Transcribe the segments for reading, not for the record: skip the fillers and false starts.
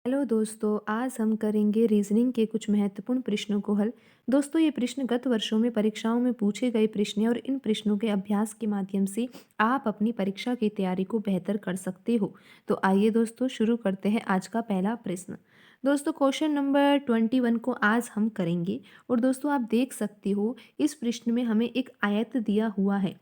Hello दोस्तों, आज हम करेंगे रीजनिंग के कुछ महत्वपूर्ण प्रश्नों को हल। दोस्तों, ये प्रश्न गत वर्षों में परीक्षाओं में पूछे गए प्रश्न हैं और इन प्रश्नों के अभ्यास के माध्यम से आप अपनी परीक्षा की तैयारी को बेहतर कर सकते हो। तो आइए दोस्तों, शुरू करते हैं आज का पहला प्रश्न। दोस्तों, क्वेश्चन नंबर 21 को आज हम करेंगे। और दोस्तों, आप देख सकते हो इस प्रश्न में हमें एक आयत दिया हुआ है।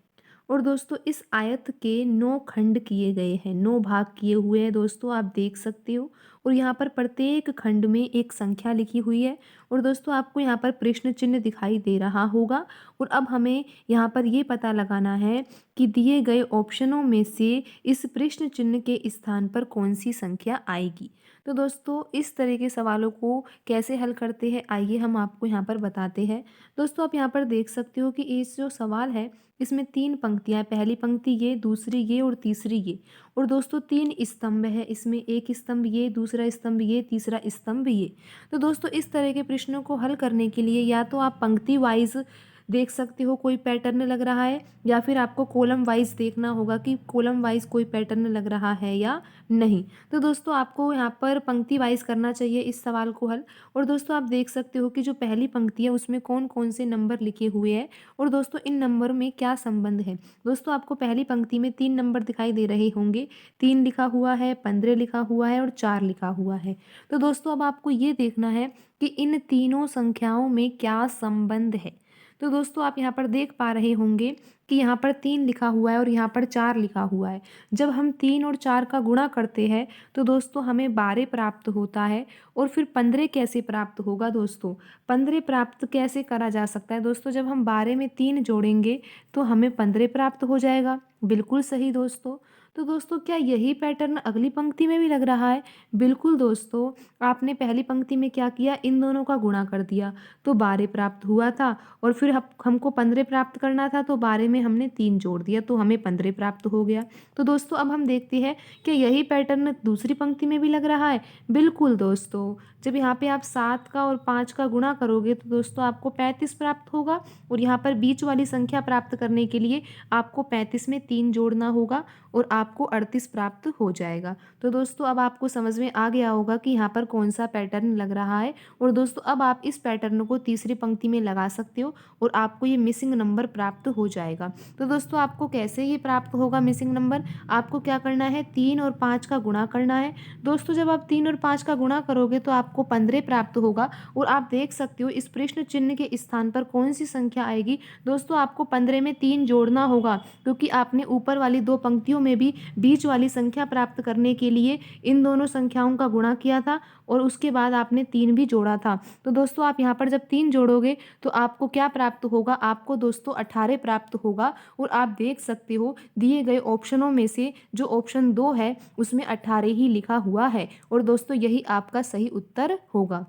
और दोस्तों, इस आयत के 9 खंड किए गए हैं, 9 भाग किए हुए हैं दोस्तों, आप देख सकते हो। और यहाँ पर प्रत्येक खंड में एक संख्या लिखी हुई है। और दोस्तों, आपको यहाँ पर प्रश्न चिन्ह दिखाई दे रहा होगा। और अब हमें यहाँ पर ये पता लगाना है कि दिए गए ऑप्शनों में से इस प्रश्न चिन्ह के स्थान पर कौन सी संख्या आएगी। तो दोस्तों, इस तरह के सवालों को कैसे हल करते हैं, आइए हम आपको यहाँ पर बताते हैं। दोस्तों, आप यहाँ पर देख सकते हो कि इस जो सवाल है इसमें 3 पंक्तियाँ हैं। पहली पंक्ति ये, दूसरी ये और तीसरी ये। और दोस्तों, 3 स्तंभ है इसमें, एक स्तंभ ये, दूसरा स्तंभ ये, तीसरा स्तंभ ये। तो दोस्तों, इस तरह के प्रश्नों को हल करने के लिए या तो आप पंक्ति वाइज देख सकते हो कोई पैटर्न लग रहा है, या फिर आपको कॉलम वाइज देखना होगा कि कॉलम वाइज कोई पैटर्न लग रहा है या नहीं। तो दोस्तों, आपको यहाँ पर पंक्ति वाइज करना चाहिए इस सवाल को हल। और दोस्तों, आप देख सकते हो कि जो पहली पंक्ति है उसमें कौन कौन से नंबर लिखे हुए हैं और दोस्तों इन नंबरों में क्या संबंध है। दोस्तों, आपको पहली पंक्ति में 3 नंबर दिखाई दे रहे होंगे। 3 लिखा हुआ है, 15 लिखा हुआ है और 4 लिखा हुआ है। तो दोस्तों, अब आपको ये देखना है कि इन तीनों संख्याओं में क्या संबंध है। तो दोस्तों, आप यहाँ पर देख पा रहे होंगे कि यहाँ पर 3 लिखा हुआ है और यहाँ पर 4 लिखा हुआ है। जब हम 3 और 4 का गुणा करते हैं तो दोस्तों हमें 12 प्राप्त होता है। और फिर 15 कैसे प्राप्त होगा दोस्तों? 15 प्राप्त कैसे करा जा सकता है दोस्तों? जब हम 12 में 3 जोड़ेंगे तो हमें 15 प्राप्त हो जाएगा। बिल्कुल सही दोस्तों। तो दोस्तों, क्या यही पैटर्न अगली पंक्ति में भी लग रहा है? बिल्कुल दोस्तों, आपने पहली पंक्ति में क्या किया, इन दोनों का गुणा कर दिया तो 12 प्राप्त हुआ था। और फिर हमको 15 प्राप्त करना था तो 12 में हमने 3 जोड़ दिया तो हमें 15 प्राप्त हो गया। तो दोस्तों, अब हम देखते हैं कि यही पैटर्न दूसरी पंक्ति में भी लग रहा है। बिल्कुल दोस्तों, जब यहाँ पे आप 7 का और 5 का गुणा करोगे तो दोस्तों आपको 35 प्राप्त होगा। और यहाँ पर बीच वाली संख्या प्राप्त करने के लिए आपको 35 में 3 जोड़ना होगा और आपको 38 प्राप्त हो जाएगा। तो दोस्तों, अब आपको समझ में आ गया होगा कि यहाँ पर कौन सा पैटर्न लग रहा है। और दोस्तों, अब आप इस पैटर्न को तीसरी पंक्ति में लगा सकते हो और आपको ये मिसिंग नंबर प्राप्त हो जाएगा। तो दोस्तों, आपको कैसे ये प्राप्त होगा मिसिंग नंबर? आपको क्या करना है, 3 और 5 का गुणा करना है। दोस्तों, जब आप 3 और 5 का गुणा करोगे तो आपको 15 प्राप्त होगा। और आप देख सकते हो इस प्रश्न चिन्ह के स्थान पर कौन सी संख्या आएगी। दोस्तों, आपको 15 में 3 जोड़ना होगा क्योंकि आपने ऊपर वाली 2 पंक्तियों में भी बीच वाली संख्या प्राप्त करने के लिए इन दोनों संख्याओं का गुणा किया था और उसके बाद आपने 3 भी जोड़ा था। तो दोस्तों, आप यहाँ पर जब 3 जोड़ोगे तो आपको क्या प्राप्त होगा? आपको दोस्तों 18 प्राप्त होगा। और आप देख सकते हो दिए गए ऑप्शनों में से जो ऑप्शन 2 है उसमें 18 ही लिखा हुआ है। और दोस्तों, यही आपका सही उत्तर होगा।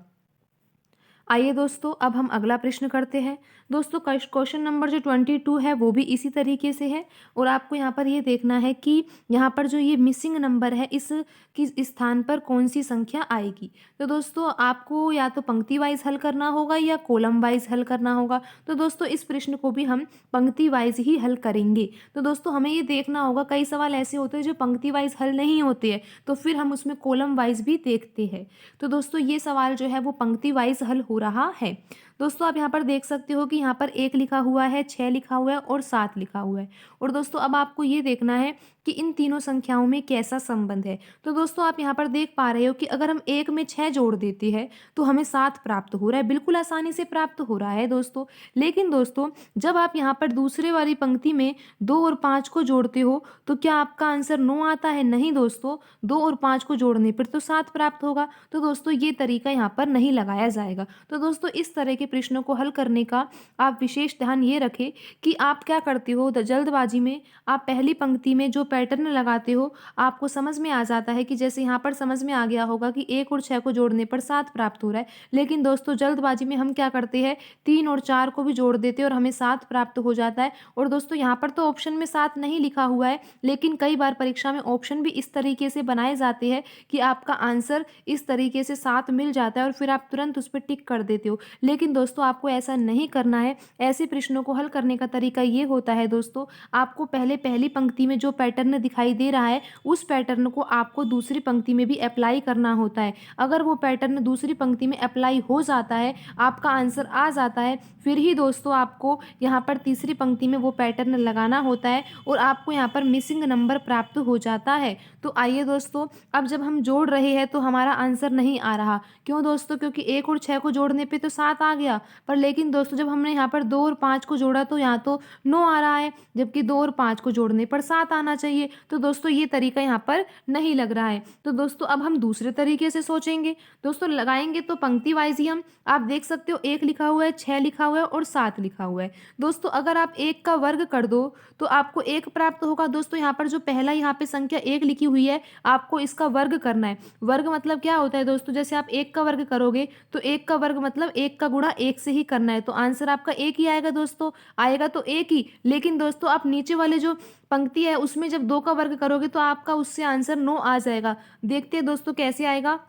आइए दोस्तों, अब हम अगला प्रश्न करते हैं। दोस्तों, क्वेश्चन नंबर जो 22 है वो भी इसी तरीके से है। और आपको यहाँ पर ये देखना है कि यहाँ पर जो ये मिसिंग नंबर है इस किस स्थान पर कौन सी संख्या आएगी। तो दोस्तों, आपको या तो पंक्ति वाइज हल करना होगा या कॉलम वाइज हल करना होगा। तो दोस्तों, इस प्रश्न को भी हम पंक्ति वाइज ही हल करेंगे। तो दोस्तों, हमें ये देखना होगा, कई सवाल ऐसे होते हैं जो पंक्ति वाइज हल नहीं होते हैं तो फिर हम उसमें कॉलम वाइज भी देखते हैं। तो दोस्तों, ये सवाल जो है वो पंक्ति वाइज हल हो रहा है। दोस्तों, आप यहाँ पर देख सकते हो कि यहाँ पर 1 लिखा हुआ है, 6 लिखा हुआ है और 7 लिखा हुआ है। और दोस्तों, अब आपको ये देखना है कि इन तीनों संख्याओं में कैसा संबंध है। तो दोस्तों, आप यहाँ पर देख पा रहे हो कि अगर हम 1 में 6 जोड़ देते हैं तो हमें 7 प्राप्त हो रहा है। बिल्कुल आसानी से प्राप्त हो रहा है दोस्तों। लेकिन दोस्तों, जब आप यहाँ पर दूसरे वाली पंक्ति में 2 और 5 को जोड़ते हो तो क्या आपका आंसर 9 आता है? नहीं दोस्तों, 2 और 5 को जोड़ने पर तो 7 प्राप्त होगा। तो दोस्तों, ये तरीका यहाँ पर नहीं लगाया जाएगा। तो दोस्तों, इस तरह के प्रश्नों को हल करने का आप विशेष ध्यान ये रखें कि आप क्या करते हो, जल्दबाजी में आप पहली पंक्ति में जो पैटर्न लगाते हो आपको समझ में आ जाता है कि जैसे यहाँ पर समझ में आ गया होगा कि 1 और 6 को जोड़ने पर 7 प्राप्त हो रहा है। लेकिन दोस्तों, जल्दबाजी में हम क्या करते हैं, 3 और 4 को भी जोड़ देते हैं और हमें 7 प्राप्त हो जाता है। और दोस्तों, यहाँ पर तो ऑप्शन में 7 नहीं लिखा हुआ है, लेकिन कई बार परीक्षा में ऑप्शन भी इस तरीके से बनाए जाते हैं कि आपका आंसर इस तरीके से 7 मिल जाता है और फिर आप तुरंत उस पर टिक कर देते हो। लेकिन दोस्तों आपको ऐसा नहीं करना है। ऐसे प्रश्नों को हल करने का तरीका ये होता है दोस्तों, आपको पहले पहली पंक्ति में जो पैटर्न दिखाई दे रहा है, उस पैटर्न को आपको दूसरी पंक्ति में भी अप्लाई करना होता है। अगर वो पैटर्न दूसरी पंक्ति में अप्लाई हो जाता है, आपका आंसर आ जाता है, फिर ही दोस्तों आपको यहाँ पर तीसरी पंक्ति में वो पैटर्न लगाना होता है और आपको यहाँ पर मिसिंग नंबर प्राप्त हो जाता है। तो आइए दोस्तों, अब जब हम जोड़ रहे हैं तो हमारा आंसर नहीं आ रहा। क्यों दोस्तों? क्योंकि 1 और 6 को जोड़ने पे तो 7 आ गया, पर लेकिन दोस्तों जब हमने यहाँ पर 2 और 5 को जोड़ा तो यहाँ तो 9 आ रहा है, जबकि 2 और 5 को जोड़ने पर 7 आना चाहिए। तो दोस्तों ये तरीका यहाँ पर नहीं लग रहा है। तो दोस्तों अब हम दूसरे तरीके से सोचेंगे। दोस्तों लगाएँगे तो पंक्ति वाइज़ ही हम, आप देख सकते हो 1 लिखा हुआ है, 6 लिखा हुआ है और 7 लिखा हुआ है। दोस्तों अगर आप 1 का वर्ग कर दो तो आपको 1 प्राप्त होगा। दोस्तों यहाँ पर जो पहला यहाँ पे संख्या 1 लिखी हुई है, आपको इसका वर्ग करना है। वर्ग मतलब क्या होता है दोस्तों? जैसे आप 1 का वर्ग करोगे तो 1 का वर्ग मतलब 1 का गुणा 1 से ही करना है, तो आंसर आपका 1 ही आएगा दोस्तों। आएगा तो 1 ही, लेकिन दोस्तों आप नीचे वाले जो पंक्ति है उसमें जब 2 का वर्ग करोगे तो आपका उससे आंसर 9 आ जाएगा। देखते हैं दोस्तों कैसे आएगा।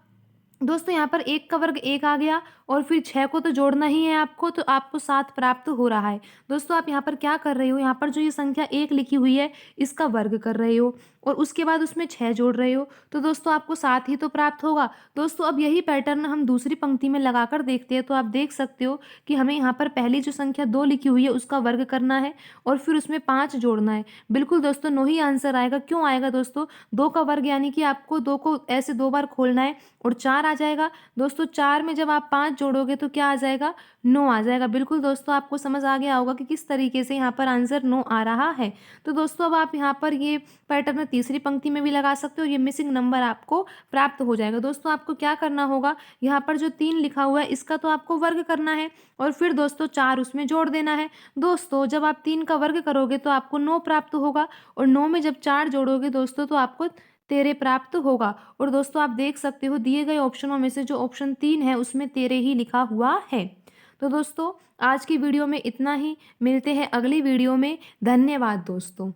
दोस्तों यहाँ पर 1 का वर्ग 1 आ गया और फिर 6 को तो जोड़ना ही है आपको, तो आपको 7 प्राप्त हो रहा है। दोस्तों आप यहाँ पर क्या कर रहे हो? यहाँ पर जो ये संख्या 1 लिखी हुई है, इसका वर्ग कर रहे हो और उसके बाद उसमें 6 जोड़ रहे हो, तो दोस्तों आपको 7 ही तो प्राप्त होगा। दोस्तों अब यही पैटर्न हम दूसरी पंक्ति में लगाकर देखते हैं, तो आप देख सकते हो कि हमें यहाँ पर पहली जो संख्या 2 लिखी हुई है उसका वर्ग करना है और फिर उसमें 5 जोड़ना है। बिल्कुल दोस्तों 9 ही आंसर आएगा। क्यों आएगा दोस्तों? 2 का वर्ग यानी कि आपको 2 को ऐसे 2 बार खोलना है और 4 आ जाएगा। दोस्तों 4 में जब आप 5 जोड़ोगे तो क्या आ जाएगा? 9 आ जाएगा। बिल्कुल दोस्तों आपको समझ आ गया होगा कि किस तरीके से यहाँ पर आंसर 9 आ रहा है। तो दोस्तों अब आप यहाँ पर ये पैटर्न तीसरी पंक्ति में भी लगा सकते हो, ये मिसिंग नंबर आपको प्राप्त हो जाएगा। दोस्तों आपको क्या करना होगा? यहाँ पर जो 3 लिखा हुआ है इसका तो आपको वर्ग करना है और फिर दोस्तों 4 उसमें जोड़ देना है। दोस्तों जब आप 3 का वर्ग करोगे तो आपको 9 प्राप्त होगा और 9 में जब 4 जोड़ोगे दोस्तों तो आपको 13 प्राप्त होगा। और दोस्तों आप देख सकते हो दिए गए ऑप्शनों में से जो ऑप्शन 3 है उसमें 13 ही लिखा हुआ है। तो दोस्तों आज की वीडियो में इतना ही। मिलते हैं अगली वीडियो में। धन्यवाद दोस्तों।